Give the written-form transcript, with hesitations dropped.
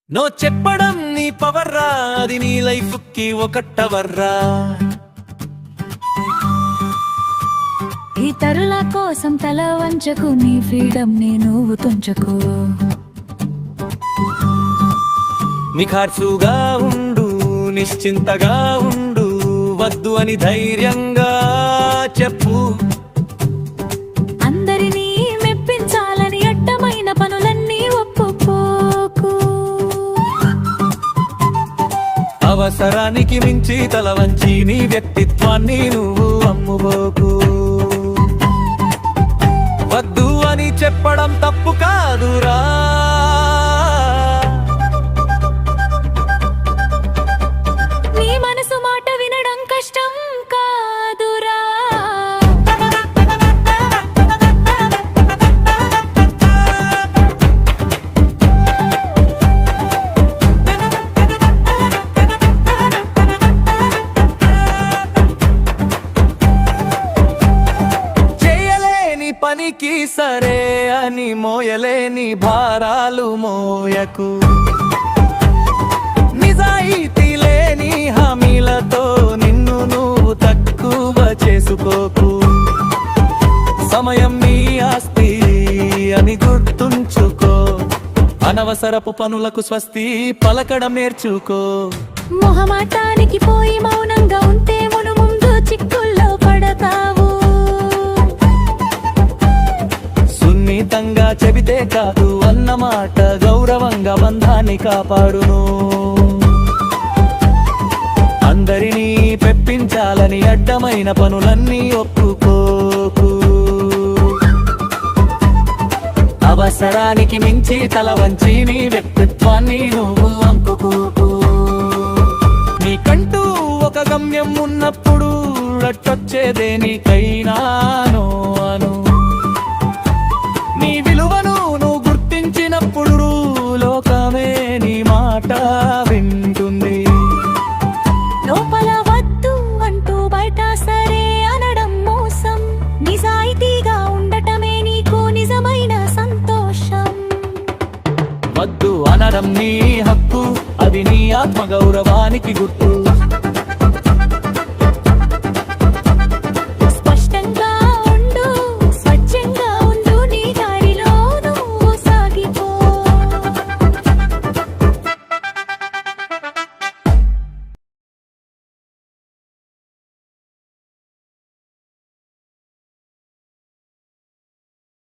No చెప్పడం నీ పవర్రా, అది నీ లైఫ్ కి ఒకటవర్రా. ఇతరుల కోసం తల వంచకు, నీ ఫ్రీడమ్ ని నువ్వు తుంచకు. నిఖార్సుగా ఉండు, నిశ్చింతగా ఉండు, వద్దు అని ధైర్యంగా చెప్పు. అందరినీ మెప్పించాలని అడ్డమైన పనులన్నీ ఒప్పుకోకు. అవసరానికి మించి తల వంచి నీ వ్యక్తిత్వాన్ని నువ్వు అమ్ముకోకు. వద్దు అని చెప్పడం తప్పు కాదురా, నీ మనసు మాట వినడం కష్టం కాదురా. చేయలేని పనికి సరే అని మోయలేని భారాలు మోయకు. నిజాయితీ లేని హామీలతో నిన్ను నువ్వు తక్కువ చేసుకోకు. సమయం నీ ఆస్తి అని గుర్తుంచుకో. అనవసరపు పనులకు స్వస్తి పలకడం నేర్చుకో. మొహమాటానికి పోయి మౌనంగా ఉంటే మును ముందు చిక్కుల్లో పడతావు. సున్నితంగా చెబితే కాదు అన్నమాట గౌరవంగా బంధాన్ని కాపాడును. అందరినీ పెప్పించాలని అడ్డమైన పనులన్నీ ఒప్పుకోకు. అవసరానికి మించి తల వంచి నీ వ్యక్తిత్వాన్ని నువ్వు అమ్ముకోకు. నీకంటూ ఒక గమ్యం ఉన్నప్పుడు రట్టొచ్చేదే నీకైనాను అను. నీ విలువను నువ్వు గుర్తించినప్పుడు లోకమే నీ మాట వింటుంది. లోపల వద్దు అంటూ బయట సరే అనడం మోసం. నిజాయితీగా ఉండటమే నీకు నిజమైన సంతోషం. వద్దు అనడం నీ హక్కు, అది నీ ఆత్మగౌరవానికి గుర్తు.